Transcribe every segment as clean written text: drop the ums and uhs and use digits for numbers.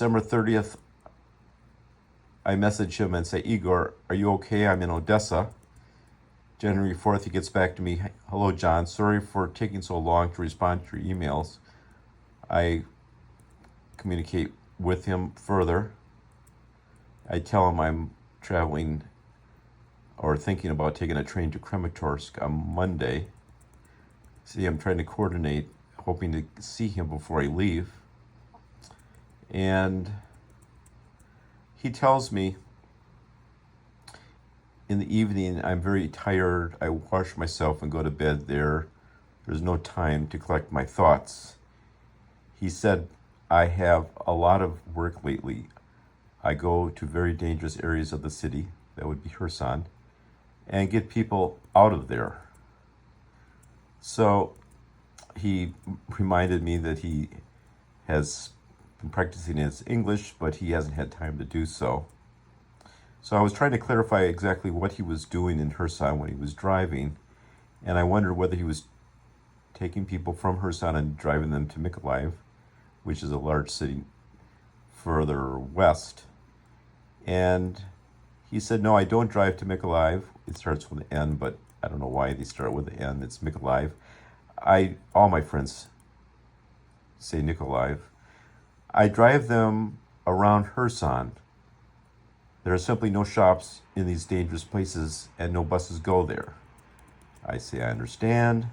December 30th, I message him and say, Igor, are you okay? I'm in Odessa. January 4th, he gets back to me. Hello, John. Sorry for taking so long to respond to your emails. I communicate with him further. I tell him I'm traveling or thinking about taking a train to Kramatorsk on Monday. See, I'm trying to coordinate, hoping to see him before I leave. And he tells me in the evening, I'm very tired. I wash myself and go to bed there. There's no time to collect my thoughts. He said, I have a lot of work lately. I go to very dangerous areas of the city, that would be Kherson, and get people out of there. So he reminded me that he has been practicing his English, but he hasn't had time to do so. So I was trying to clarify exactly what he was doing in Kherson when he was driving, and I wondered whether he was taking people from Kherson and driving them to Mykolaiv, which is a large city further west. And he said, no, I don't drive to Mykolaiv. It starts with an N, but I don't know why they start with an N. It's Mykolaiv. All my friends say Mykolaiv. I drive them around Kherson. There are simply no shops in these dangerous places and no buses go there. I say, I understand.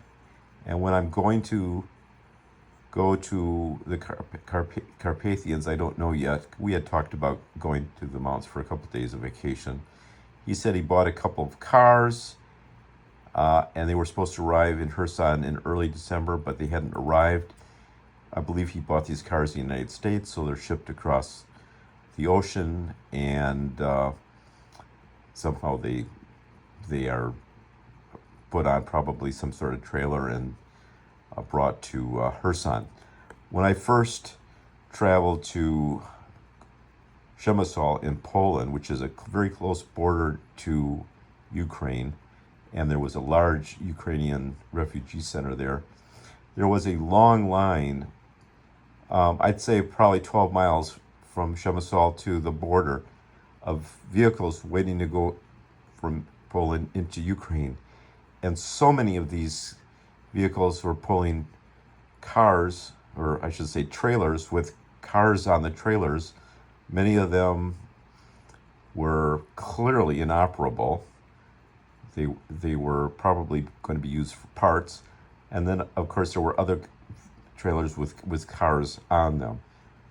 And when I'm going to go to the Carpathians, I don't know yet. We had talked about going to the mountains for a couple of days of vacation. He said he bought a couple of cars and they were supposed to arrive in Kherson in early December, but they hadn't arrived. I believe he bought these cars in the United States, so they're shipped across the ocean, and somehow they are put on probably some sort of trailer and brought to Kherson. When I first traveled to Przemysl in Poland, which is a very close border to Ukraine, and there was a large Ukrainian refugee center there, there was a long line, I'd say probably 12 miles from Przemysl to the border, of vehicles waiting to go from Poland into Ukraine. And so many of these vehicles were pulling cars, or I should say trailers, with cars on the trailers. Many of them were clearly inoperable. They were probably going to be used for parts. And then, of course, there were other trailers with cars on them.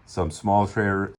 Some small trailers,